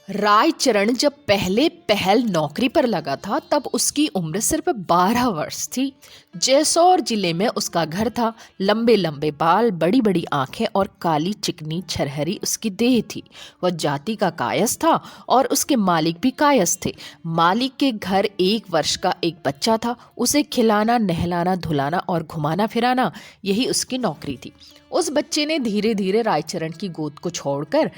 रायचरण जब पहले पहल नौकरी पर लगा था तब उसकी उम्र सिर्फ 12 वर्ष थी। जैसौर जिले में उसका घर था। लंबे लंबे बाल, बड़ी बड़ी आंखें और काली चिकनी छरहरी उसकी देह थी। वह जाति का कायस था और उसके मालिक भी कायस थे। मालिक के घर 1 वर्ष का एक बच्चा था। उसे खिलाना, नहलाना, धुलाना और घुमाना फिराना, यही उसकी नौकरी थी। उस बच्चे ने धीरे धीरे रायचरण की गोद को छोड़कर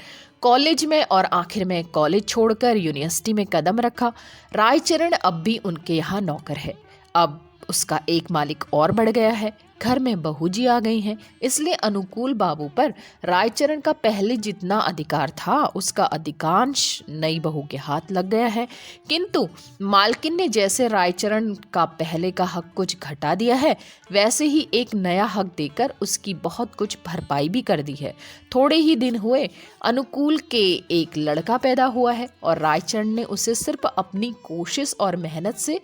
कॉलेज में और आखिर में कॉलेज छोड़कर यूनिवर्सिटी में कदम रखा। रायचरण अब भी उनके यहाँ नौकर है। अब उसका एक मालिक और बढ़ गया है। घर में बहू जी आ गई हैं, इसलिए अनुकूल बाबू पर रायचरण का पहले जितना अधिकार था उसका अधिकांश नई बहू के हाथ लग गया है। किंतु मालकिन ने जैसे रायचरण का पहले का हक कुछ घटा दिया है, वैसे ही एक नया हक देकर उसकी बहुत कुछ भरपाई भी कर दी है। थोड़े ही दिन हुए अनुकूल के एक लड़का पैदा हुआ है और रायचरण ने उसे सिर्फ अपनी कोशिश और मेहनत से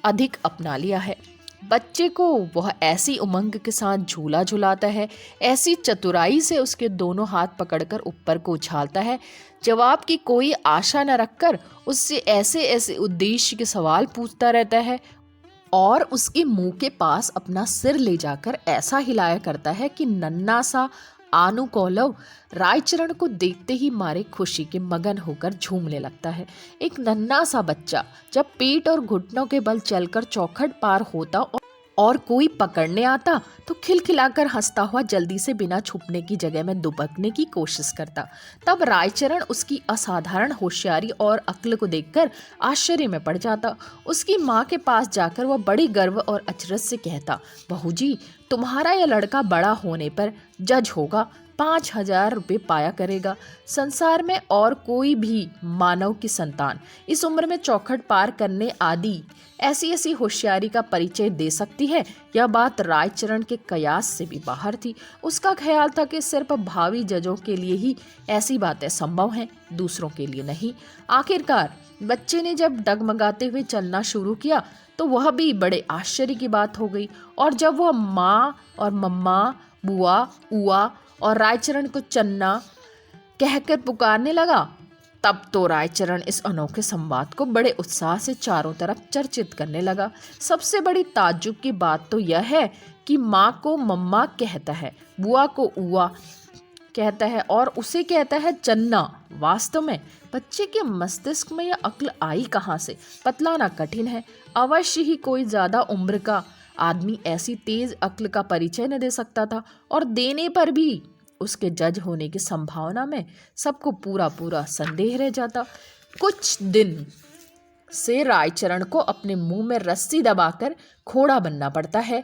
अधिक अपना लिया है। बच्चे को वह ऐसी उमंग के साथ झूला झुलाता है, ऐसी चतुराई से उसके दोनों हाथ पकड़कर ऊपर को उछालता है, जवाब की कोई आशा न रखकर उससे ऐसे ऐसे उद्देश्य के सवाल पूछता रहता है और उसके मुंह के पास अपना सिर ले जाकर ऐसा हिलाया करता है कि नन्हा सा आनुकौलव रायचरण को देखते ही मारे खुशी के मगन होकर झूमने लगता है। एक नन्हा सा बच्चा जब पेट और घुटनों के बल चलकर चौखट पार होता और कोई पकड़ने आता तो खिलखिलाकर हंसता हुआ जल्दी से बिना छुपने की जगह में दुबकने की कोशिश करता। तब रायचरण उसकी असाधारण होशियारी और अक्ल को देखकर आश्चर्य में पड़ जाता। उसकी माँ के पास जाकर वह बड़ी गर्व और अचरज से कहता, बहू जी, तुम्हारा यह लड़का बड़ा होने पर जज होगा, 5,000 रुपये पाया करेगा। संसार में और कोई भी मानव की संतान इस उम्र में चौखट पार करने आदि ऐसी ऐसी होशियारी का परिचय दे सकती है। यह बात रायचरण के कयास से भी बाहर थी। उसका ख्याल था कि सिर्फ भावी जजों के लिए ही ऐसी बातें संभव हैं, दूसरों के लिए नहीं। आखिरकार बच्चे ने जब डगमगाते हुए चलना शुरू किया तो वह भी बड़े आश्चर्य की बात हो गई। और जब वह माँ और मम्मा, बुआ, उआ और रायचरण को चन्ना कहकर पुकारने लगा, तब तो रायचरण इस अनोखे संवाद को बड़े उत्साह से चारों तरफ चर्चित करने लगा। सबसे बड़ी ताज्जुब की बात तो यह है कि माँ को मम्मा कहता है, बुआ को उआ कहता है और उसे कहता है चन्ना। वास्तव में बच्चे के मस्तिष्क में यह अक्ल आई कहाँ से, बतलाना कठिन है। अवश्य ही कोई ज्यादा उम्र का आदमी ऐसी तेज अक्ल का परिचय न दे सकता था, और देने पर भी उसके जज होने की संभावना में सबको पूरा पूरा संदेह रह जाता। कुछ दिन से रायचरण को अपने मुंह में रस्सी दबाकर घोड़ा बनना पड़ता है।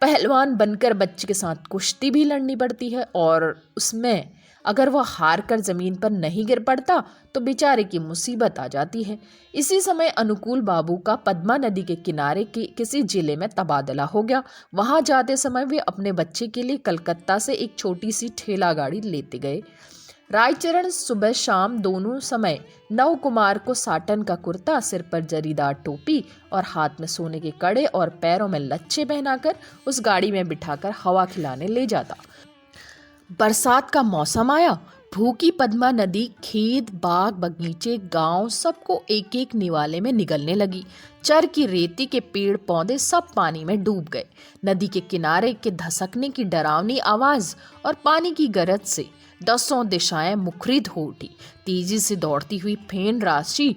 पहलवान बनकर बच्चे के साथ कुश्ती भी लड़नी पड़ती है, और उसमें अगर वह हार कर जमीन पर नहीं गिर पड़ता तो बेचारे की मुसीबत आ जाती है। इसी समय अनुकूल बाबू का पद्मा नदी के किनारे के किसी जिले में तबादला हो गया। वहां जाते समय वे अपने बच्चे के लिए कलकत्ता से एक छोटी सी ठेला गाड़ी लेते गए। रायचरण सुबह शाम दोनों समय नव कुमार को साटन का कुर्ता, सिर पर जरीदार टोपी और हाथ में सोने के कड़े और पैरों में लच्छे पहनाकर उस गाड़ी में बिठाकर हवा खिलाने ले जाता। बरसात का मौसम आया। भूखी पद्मा नदी खेत, बाग, बगीचे, गांव सबको एक एक निवाले में निगलने लगी। चर की रेती के पेड़ पौधे सब पानी में डूब गए। नदी के किनारे के धसकने की डरावनी आवाज और पानी की गरज से दसों दिशाएं मुखरित हो उठी। तेजी से दौड़ती हुई फेन राशि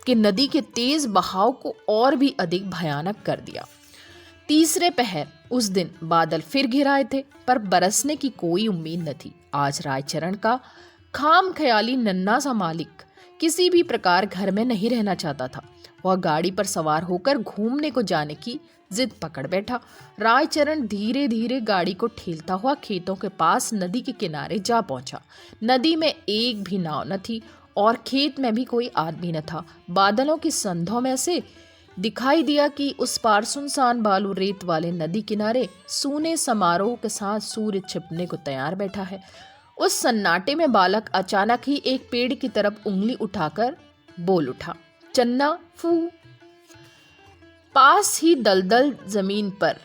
के नदी के तेज बहाव को और भी अधिक भयानक कर दिया। तीसरे पहर उस दिन बादल फिर घिर आए थे, पर बरसने की कोई उम्मीद न थी। आज रायचरण का खाम ख्याली नन्हा सा मालिक किसी भी प्रकार घर में नहीं रहना चाहता था। वह गाड़ी पर सवार होकर घूमने को जाने की जिद पकड़ बैठा। रायचरण धीरे धीरे गाड़ी को ठेलता हुआ खेतों के पास नदी के किनारे जा पहुंचा। नदी में एक भी नाव न थी और खेत में भी कोई आदमी न था। बादलों की संधों में से दिखाई दिया कि उस पार सुनसान बालू रेत वाले नदी किनारे सूने समारोह के साथ सूर्य छिपने को तैयार बैठा है। उस सन्नाटे में बालक अचानक ही एक पेड़ की तरफ उंगली उठाकर बोल उठा, चन्ना फू। पास ही दलदल जमीन पर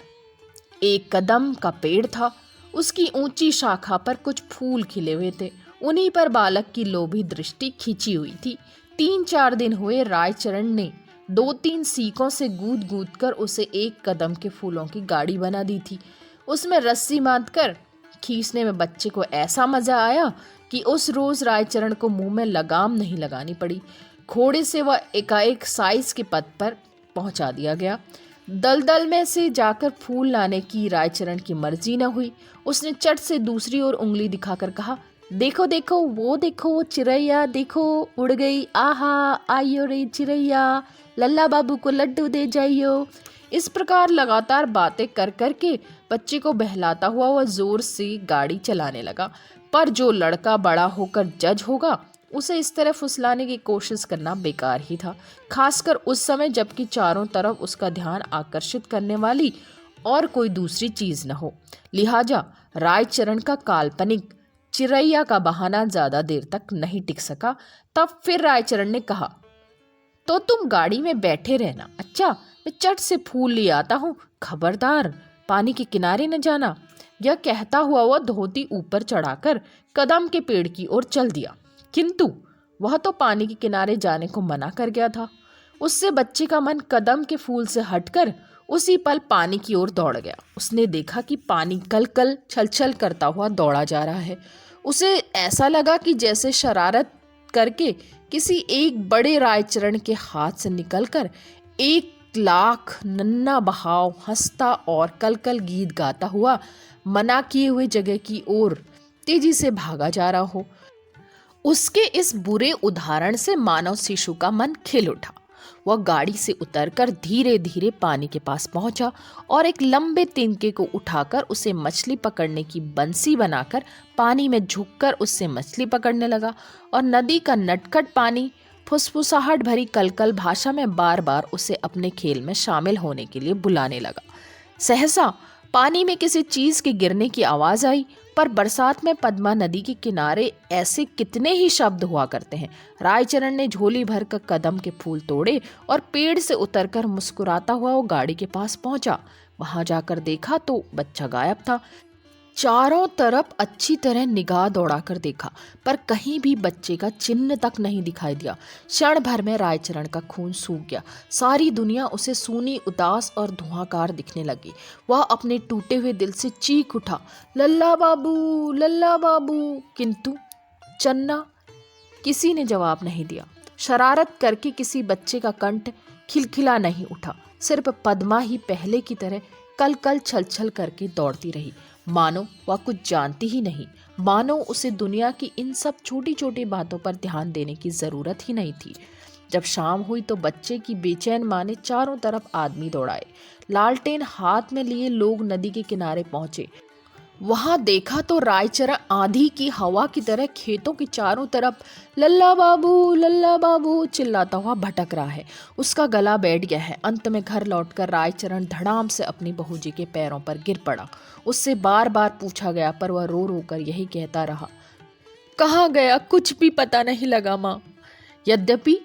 एक कदम का पेड़ था। उसकी ऊंची शाखा पर कुछ फूल खिले हुए थे। उन्हीं पर बालक की लोभी दृष्टि खींची हुई थी। 3-4 दिन हुए रायचरण ने 2-3 सीकों से गूंद गूंद कर उसे एक कदम के फूलों की गाड़ी बना दी थी। उसमें रस्सी बांधकर खींचने में बच्चे को ऐसा मजा आया कि उस रोज रायचरण को मुंह में लगाम नहीं लगानी पड़ी। घोड़े से वह एकाएक साइज के पद पर पहुंचा दिया गया। दलदल में से जाकर फूल लाने की रायचरण की मर्जी न हुई। उसने चट से दूसरी ओर उंगली दिखाकर कहा, देखो देखो वो चिड़ैया देखो उड़ गई, आहा आइयो रे चिड़ैया, लल्ला बाबू को लड्डू दे जाइयो। इस प्रकार लगातार बातें कर कर के बच्चे को बहलाता हुआ वह जोर से गाड़ी चलाने लगा। पर जो लड़का बड़ा होकर जज होगा उसे इस तरह फुसलाने की कोशिश करना बेकार ही था, खासकर उस समय जबकि चारों तरफ उसका ध्यान आकर्षित करने वाली और कोई दूसरी चीज न हो। लिहाजा रायचरण का काल्पनिक चिरैया का बहाना ज्यादा देर तक नहीं टिक सका। तब फिर रायचरण ने कहा, तो तुम गाड़ी में बैठे रहना, अच्छा मैं चट से फूल ले आता हूँ, खबरदार पानी के किनारे न जाना। यह कहता हुआ वह धोती ऊपर चढ़ाकर कदम के पेड़ की ओर चल दिया, किंतु वह तो पानी के किनारे जाने को मना कर गया था। उससे बच्चे का मन कदम के फूल से हटकर उसी पल पानी की ओर दौड़ गया। उसने देखा कि पानी कल कल छल छल करता हुआ दौड़ा जा रहा है। उसे ऐसा लगा कि जैसे शरारत करके किसी एक बड़े रायचरण के हाथ से निकलकर 1,00,000 नन्हा बहाव हंसता और कल कल गीत गाता हुआ मना किए हुए जगह की ओर तेजी से भागा जा रहा हो। उसके इस बुरे उदाहरण से मानव शिशु का मन खिल उठा। वह गाड़ी से उतरकर धीरे धीरे पानी के पास पहुंचा और एक लंबे तिनके को उठाकर उसे मछली पकड़ने की बंसी बनाकर पानी में झुककर उससे मछली पकड़ने लगा और नदी का नटखट पानी फुसफुसाहट भरी कलकल भाषा में बार बार उसे अपने खेल में शामिल होने के लिए बुलाने लगा। सहसा पानी में किसी चीज के गिरने की आवाज आई, पर बरसात में पद्मा नदी के किनारे ऐसे कितने ही शब्द हुआ करते हैं। रायचरण ने झोली भर कर कदम के फूल तोड़े और पेड़ से उतरकर मुस्कुराता हुआ वो गाड़ी के पास पहुंचा। वहां जाकर देखा तो बच्चा गायब था। चारों तरफ अच्छी तरह निगाह दौड़ाकर देखा, पर कहीं भी बच्चे का चिन्ह तक नहीं दिखाई दिया। क्षण भर में रायचरण का खून सूख गया। सारी दुनिया उसे सूनी, उदास और धुआंकार दिखने लगी। वह अपने टूटे हुए दिल से चीख उठा, लल्ला बाबू, लल्ला बाबू। किंतु चन्ना किसी ने जवाब नहीं दिया। शरारत करके किसी बच्चे का कंठ खिलखिला नहीं उठा। सिर्फ पद्मा ही पहले की तरह कल कल छल छल करके दौड़ती रही, मानो वह कुछ जानती ही नहीं, मानो उसे दुनिया की इन सब छोटी छोटी बातों पर ध्यान देने की जरूरत ही नहीं थी। जब शाम हुई तो बच्चे की बेचैन माँ ने चारों तरफ आदमी दौड़ाए। लालटेन हाथ में लिए लोग नदी के किनारे पहुंचे। वहां देखा तो रायचरण आंधी की हवा की तरह खेतों के चारों तरफ लल्ला बाबू चिल्लाता हुआ भटक रहा है। उसका गला बैठ गया है। अंत में घर लौटकर रायचरण धड़ाम से अपनी बहू जी के पैरों पर गिर पड़ा। उससे बार बार पूछा गया, पर वह रो रो कर यही कहता रहा, कहाँ गया, कुछ भी पता नहीं लगा माँ। यद्यपि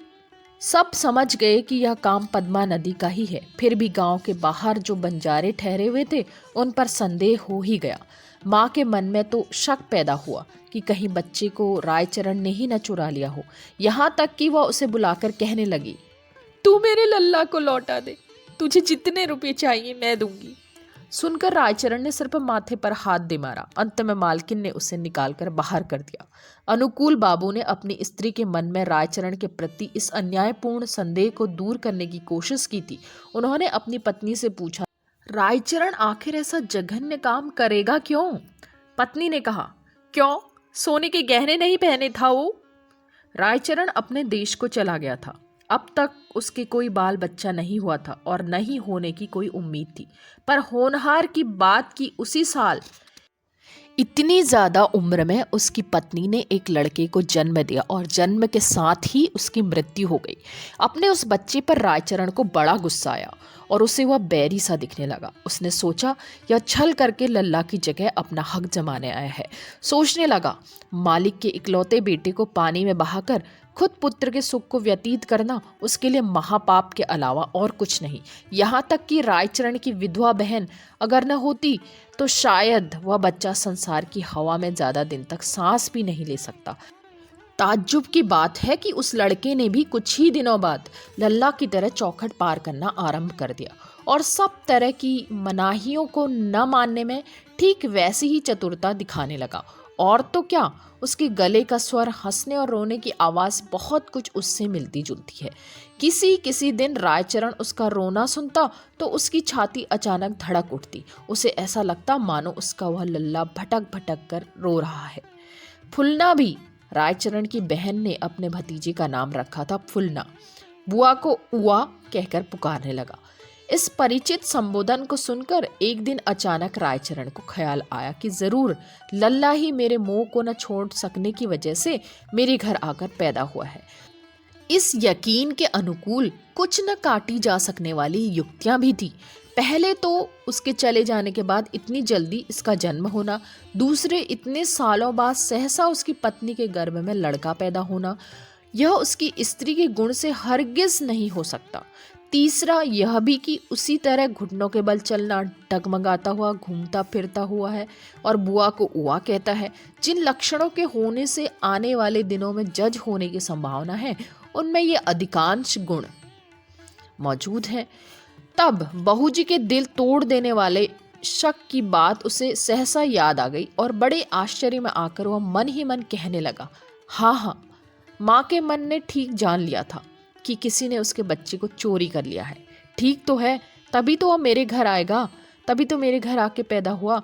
सब समझ गए कि यह काम पद्मा नदी का ही है, फिर भी गांव के बाहर जो बंजारे ठहरे हुए थे उन पर संदेह हो ही गया। माँ के मन में तो शक पैदा हुआ कि कहीं बच्चे को रायचरण ने ही न चुरा लिया हो। यहाँ तक कि वह उसे बुलाकर कहने लगी, तू मेरे लल्ला को लौटा दे, तुझे जितने रुपए चाहिए मैं दूंगी। सुनकर रायचरण ने सिर्फ माथे पर हाथ दे मारा। अंत में मालकिन ने उसे निकालकर बाहर कर दिया। अनुकूल बाबू ने अपनी स्त्री के मन में रायचरण के प्रति इस अन्यायपूर्ण संदेह को दूर करने की कोशिश की थी। उन्होंने अपनी पत्नी से पूछा, रायचरण आखिर ऐसा जघन्य काम करेगा क्यों? पत्नी ने कहा, क्यों, सोने के गहने नहीं पहने था वो? रायचरण अपने देश को चला गया था। अब तक उसके कोई बाल बच्चा नहीं हुआ था और नहीं होने की कोई उम्मीद थी, पर होनहार की बात की उसी साल इतनी ज्यादा उम्र में उसकी पत्नी ने एक लड़के को जन्म दिया और जन्म के साथ ही उसकी मृत्यु हो गई। अपने उस बच्चे पर रायचरण को बड़ा गुस्सा आया और उसे वह बैरी सा दिखने लगा। उसने सोचा, यह छल करके लल्ला की जगह अपना हक जमाने आया है। सोचने लगा, मालिक के इकलौते बेटे को पानी में बहाकर खुद पुत्र के सुख को व्यतीत करना उसके लिए महापाप के अलावा और कुछ नहीं। यहाँ तक कि रायचरण की विधवा बहन अगर न होती तो शायद वह बच्चा संसार की हवा में ज्यादा दिन तक सांस भी नहीं ले सकता। ताज्जुब की बात है कि उस लड़के ने भी कुछ ही दिनों बाद लल्ला की तरह चौखट पार करना आरंभ कर दिया और सब तरह की मनाहियों को न मानने में ठीक वैसी ही चतुरता दिखाने लगा। और तो क्या, उसके गले का स्वर, हंसने और रोने की आवाज़ बहुत कुछ उससे मिलती जुलती है। किसी किसी दिन रायचरण उसका रोना सुनता तो उसकी छाती अचानक धड़क उठती। उसे ऐसा लगता मानो उसका वह लल्ला भटक भटक कर रो रहा है। फुलना भी, रायचरण की बहन ने अपने भतीजे का नाम रखा था फुलना, बुआ को उआ कहकर पुकारने लगा। इस परिचित संबोधन को सुनकर एक दिन अचानक रायचरण को ख्याल आया कि जरूर लल्ला ही मेरे मोह को न छोड़ सकने की वजह से मेरे घर आकर पैदा हुआ है। इस यकीन के अनुकूल कुछ न काटी जा सकने वाली युक्तियां भी थी। पहले तो उसके चले जाने के बाद इतनी जल्दी इसका जन्म होना, दूसरे इतने सालों बाद सहसा उसकी पत्नी के गर्भ में लड़का पैदा होना, यह उसकी स्त्री के गुण से हरगिज नहीं हो सकता। तीसरा यह भी कि उसी तरह घुटनों के बल चलना, डगमगाता हुआ घूमता फिरता हुआ है और बुआ को उआ कहता है। जिन लक्षणों के होने से आने वाले दिनों में जज होने की संभावना है, उनमें ये अधिकांश गुण मौजूद हैं। तब बहू जी के दिल तोड़ देने वाले शक की बात उसे सहसा याद आ गई और बड़े आश्चर्य में आकर वह मन ही मन कहने लगा, हाँ, माँ के मन ने ठीक जान लिया था कि किसी ने उसके बच्चे को चोरी कर लिया है। ठीक तो है, तभी तो वह मेरे घर आएगा, तभी तो मेरे घर आके पैदा हुआ।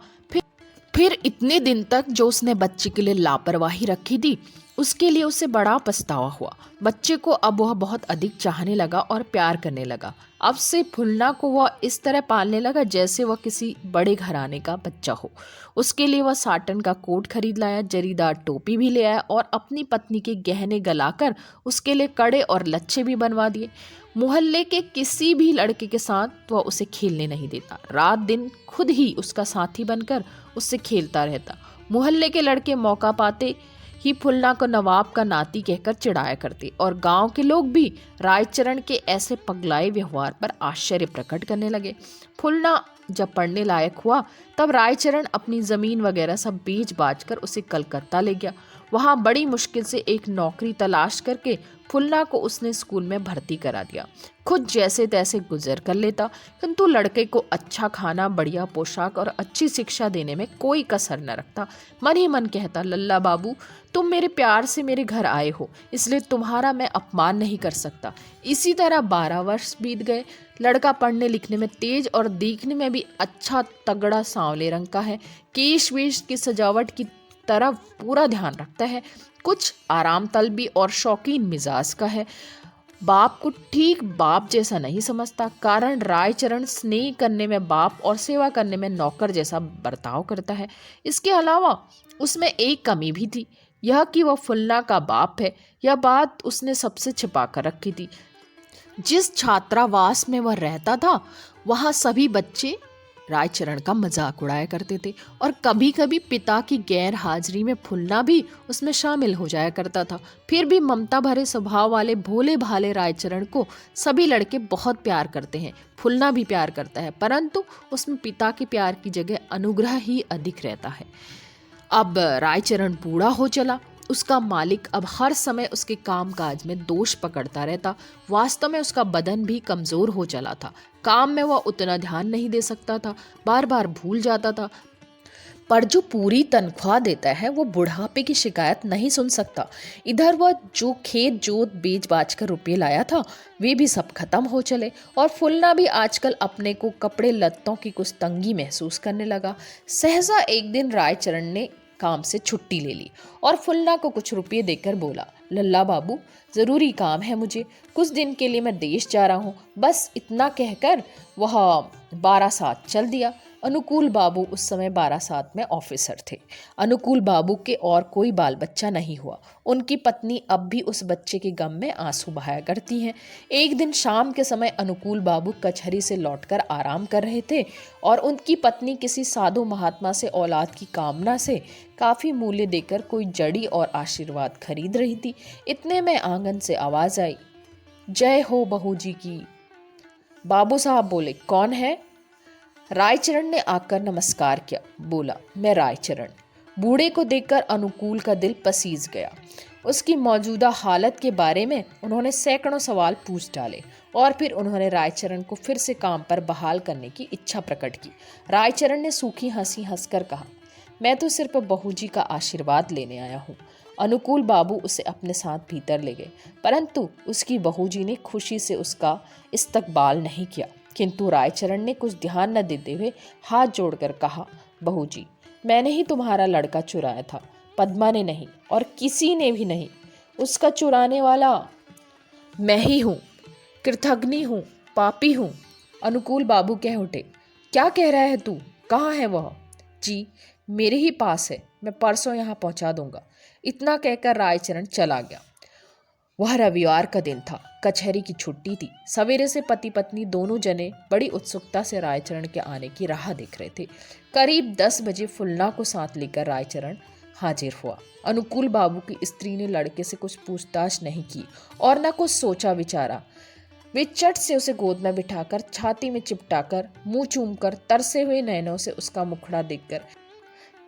फिर इतने दिन तक जो उसने बच्चे के लिए लापरवाही रखी थी, उसके लिए उसे बड़ा पछतावा हुआ। बच्चे को अब वह बहुत अधिक चाहने लगा और प्यार करने लगा। अब से फुलना को वह इस तरह पालने लगा जैसे वह किसी बड़े घराने का बच्चा हो। उसके लिए वह साटन का कोट खरीद लाया, जरीदार टोपी भी ले आया और अपनी पत्नी के गहने गलाकर उसके लिए कड़े और लच्छे भी बनवा दिए। मोहल्ले के किसी भी लड़के के साथ वह उसे खेलने नहीं देता। रात दिन खुद ही उसका साथी बनकर उससे खेलता रहता। मोहल्ले के लड़के मौका पाते ही फुलना को नवाब का नाती कहकर चिढ़ाया करते और गांव के लोग भी रायचरण के ऐसे पगलाए व्यवहार पर आश्चर्य प्रकट करने लगे। फुलना जब पढ़ने लायक हुआ तब रायचरण अपनी जमीन वगैरह सब बेच बाच कर उसे कलकत्ता ले गया। वहां बड़ी मुश्किल से एक नौकरी तलाश करके फुलना को उसने स्कूल में भर्ती करा दिया। खुद जैसे तैसे गुजर कर लेता, किंतु लड़के को अच्छा खाना, बढ़िया पोशाक और अच्छी शिक्षा देने में कोई कसर न रखता। मन ही मन कहता, लल्ला बाबू, तुम मेरे प्यार से मेरे घर आए हो, इसलिए तुम्हारा मैं अपमान नहीं कर सकता। इसी तरह 12 वर्ष बीत गए। लड़का पढ़ने लिखने में तेज और देखने में भी अच्छा तगड़ा सांवले रंग का है। केश वेश की सजावट की तरफ पूरा ध्यान रखता है। कुछ आराम तलबी और शौकीन मिजाज का है। बाप को ठीक बाप जैसा नहीं समझता, कारण रायचरण स्नेह करने में बाप और सेवा करने में नौकर जैसा बर्ताव करता है। इसके अलावा उसमें एक कमी भी थी, यह कि वह फुलना का बाप है। यह बात उसने सबसे छिपा कर रखी थी। जिस छात्रावास में वह रहता था वहाँ सभी बच्चे रायचरण का मजाक उड़ाया करते थे और कभी कभी पिता की गैर हाजिरी में फुलना भी उसमें शामिल हो जाया करता था। फिर भी ममता भरे स्वभाव वाले भोले भाले रायचरण को सभी लड़के बहुत प्यार करते हैं। फुलना भी प्यार करता है, परंतु उसमें पिता के प्यार की जगह अनुग्रह ही अधिक रहता है। अब रायचरण बूढ़ा हो चला। उसका मालिक अब हर समय उसके कामकाज में दोष पकड़ता रहता। वास्तव में उसका बदन भी कमजोर हो चला था। काम में वह उतना ध्यान नहीं दे सकता था, बार बार भूल जाता था। पर जो पूरी तनख्वाह देता है वो बुढ़ापे की शिकायत नहीं सुन सकता। इधर वह जो खेत जोत बेच बाच कर रुपये लाया था वे भी सब खत्म हो चले और फुलना भी आजकल अपने को कपड़े लत्तों की कुछ तंगी महसूस करने लगा। सहसा एक दिन रायचरण ने काम से छुट्टी ले ली और फुलना को कुछ रुपये देकर बोला, लल्ला बाबू, जरूरी काम है मुझे, कुछ दिन के लिए मैं देश जा रहा हूँ। बस इतना कहकर वह 12 साल चल दिया। अनुकूल बाबू उस समय बारासात में ऑफिसर थे। अनुकूल बाबू के और कोई बाल बच्चा नहीं हुआ। उनकी पत्नी अब भी उस बच्चे के गम में आंसू बहाया करती हैं। एक दिन शाम के समय अनुकूल बाबू कचहरी से लौटकर आराम कर रहे थे और उनकी पत्नी किसी साधु महात्मा से औलाद की कामना से काफी मूल्य देकर कोई जड़ी और आशीर्वाद खरीद रही थी। इतने में आंगन से आवाज आई, जय हो बहू जी की। बाबू साहब बोले, कौन है? रायचरण ने आकर नमस्कार किया। बोला, मैं रायचरण। बूढ़े को देखकर अनुकूल का दिल पसीज गया। उसकी मौजूदा हालत के बारे में उन्होंने सैकड़ों सवाल पूछ डाले और फिर उन्होंने रायचरण को फिर से काम पर बहाल करने की इच्छा प्रकट की। रायचरण ने सूखी हंसी हंसकर कहा, मैं तो सिर्फ बहू जी का आशीर्वाद लेने आया हूँ। अनुकूल बाबू उसे अपने साथ भीतर ले गए, परंतु उसकी बहू जी ने खुशी से उसका इस्तकबाल नहीं किया। किंतु रायचरण ने कुछ ध्यान न देते हुए हाथ जोड़कर कहा, बहू जी, मैंने ही तुम्हारा लड़का चुराया था, पद्मा ने नहीं और किसी ने भी नहीं। उसका चुराने वाला मैं ही हूँ, कृतघ्नि हूँ, पापी हूँ। अनुकूल बाबू कह उठे, क्या कह रहा है तू? कहाँ है वह? जी, मेरे ही पास है, मैं परसों यहाँ पहुँचा दूंगा। इतना कहकर रायचरण चला गया। वह रविवार का दिन था, कचहरी की छुट्टी थी। सवेरे से पति पत्नी दोनों जने बड़ी उत्सुकता से रायचरण के आने की राह देख रहे थे। करीब 10 बजे फुलना को साथ लेकर रायचरण हाजिर हुआ। अनुकूल बाबू की स्त्री ने लड़के से कुछ पूछताछ नहीं की और न कुछ सोचा विचारा। वे चट से उसे गोद में बिठाकर, छाती में चिपटाकर, मुंह चूमकर, तरसे हुए नैनों से उसका मुखड़ा देखकर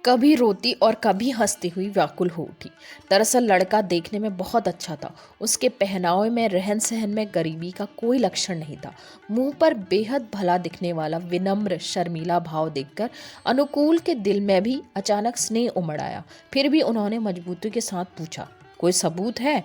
कभी रोती और कभी हंसती हुई व्याकुल हो उठी। दरअसल लड़का देखने में बहुत अच्छा था। उसके पहनावे में, रहन सहन में गरीबी का कोई लक्षण नहीं था। मुंह पर बेहद भला दिखने वाला विनम्र शर्मीला भाव देखकर अनुकूल के दिल में भी अचानक स्नेह उमड़ आया। फिर भी उन्होंने मजबूती के साथ पूछा, कोई सबूत है?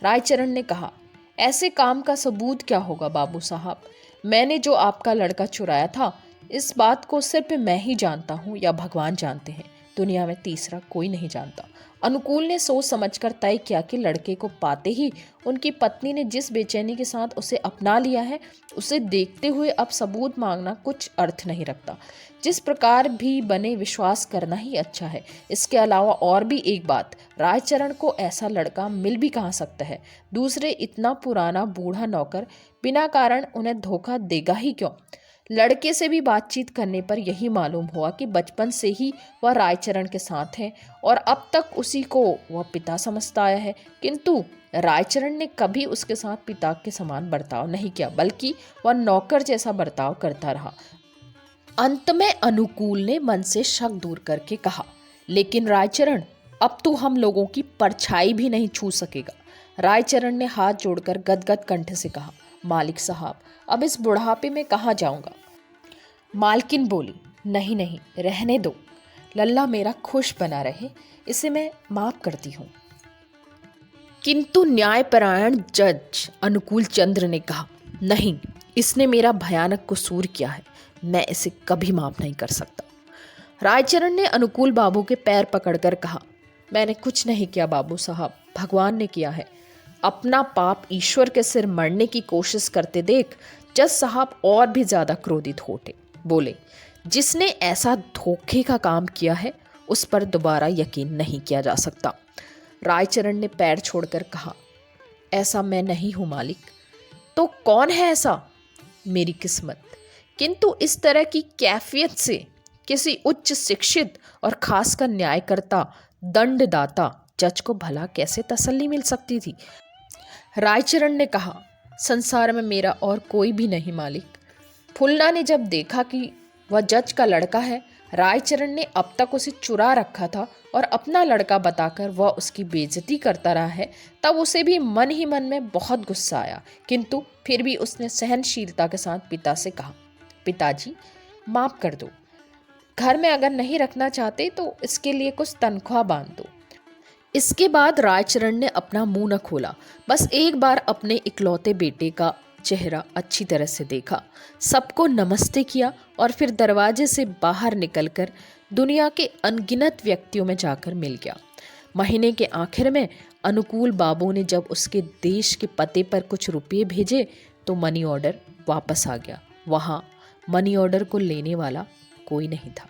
रायचरण ने कहा, ऐसे काम का सबूत क्या होगा बाबू साहब? मैंने जो आपका लड़का चुराया था, इस बात को सिर्फ मैं ही जानता हूँ या भगवान जानते हैं, दुनिया में तीसरा कोई नहीं जानता। अनुकूल ने सोच समझकर तय किया कि लड़के को पाते ही उनकी पत्नी ने जिस बेचैनी के साथ उसे अपना लिया है, उसे देखते हुए अब सबूत मांगना कुछ अर्थ नहीं रखता। जिस प्रकार भी बने विश्वास करना ही अच्छा है। इसके अलावा और भी एक बात, रायचरण को ऐसा लड़का मिल भी कहाँ सकता है? दूसरे, इतना पुराना बूढ़ा नौकर बिना कारण उन्हें धोखा देगा ही क्यों? लड़के से भी बातचीत करने पर यही मालूम हुआ कि बचपन से ही वह रायचरण के साथ है और अब तक उसी को वह पिता समझता आया है। किंतु रायचरण ने कभी उसके साथ पिता के समान बर्ताव नहीं किया, बल्कि वह नौकर जैसा बर्ताव करता रहा। अंत में अनुकूल ने मन से शक दूर करके कहा, लेकिन रायचरण, अब तो हम लोगों की परछाई भी नहीं छू सकेगा। रायचरण ने हाथ जोड़कर गदगद कंठ से कहा, मालिक साहब, अब इस बुढ़ापे में कहाँ जाऊंगा? मालकिन बोली, नहीं नहीं, रहने दो। लल्ला मेरा खुश बना रहे, इसे मैं माफ करती हूँ। किंतु न्यायपरायण जज अनुकूल चंद्र ने कहा, नहीं, इसने मेरा भयानक कसूर किया है, मैं इसे कभी माफ नहीं कर सकता। रायचरण ने अनुकूल बाबू के पैर पकड़कर कहा, मैंने कुछ नहीं किया बाबू साहब, भगवान ने किया है। अपना पाप ईश्वर के सिर मरने की कोशिश करते देख जज साहब और भी ज्यादा क्रोधित हो उठे। बोले, जिसने ऐसा धोखे का काम किया है उस पर दोबारा यकीन नहीं किया जा सकता। रायचरण ने पैर छोड़कर कहा, ऐसा मैं नहीं हूं मालिक। तो कौन है ऐसा? मेरी किस्मत। किंतु इस तरह की कैफियत से किसी उच्च शिक्षित और खासकर न्यायकर्ता, दंडदाता जज को भला कैसे तसल्ली मिल सकती थी? रायचरण ने कहा, संसार में मेरा और कोई भी नहीं मालिक। फुलना ने जब देखा कि वह जज का लड़का है, रायचरण ने अब तक उसे चुरा रखा था और अपना लड़का बताकर वह उसकी बेइज्जती करता रहा है, तब उसे भी मन ही मन में बहुत गुस्सा आया। किंतु फिर भी उसने सहनशीलता के साथ पिता से कहा, पिताजी, माफ कर दो। घर में अगर नहीं रखना चाहते तो इसके लिए कुछ तनख्वाह बांध दो। इसके बाद रायचरण ने अपना मुंह न खोला। बस एक बार अपने इकलौते बेटे का चेहरा अच्छी तरह से देखा, सबको नमस्ते किया और फिर दरवाजे से बाहर निकलकर दुनिया के अनगिनत व्यक्तियों में जाकर मिल गया। महीने के आखिर में अनुकूल बाबू ने जब उसके देश के पते पर कुछ रुपये भेजे तो मनी ऑर्डर वापस आ गया। वहाँ मनी ऑर्डर को लेने वाला कोई नहीं था।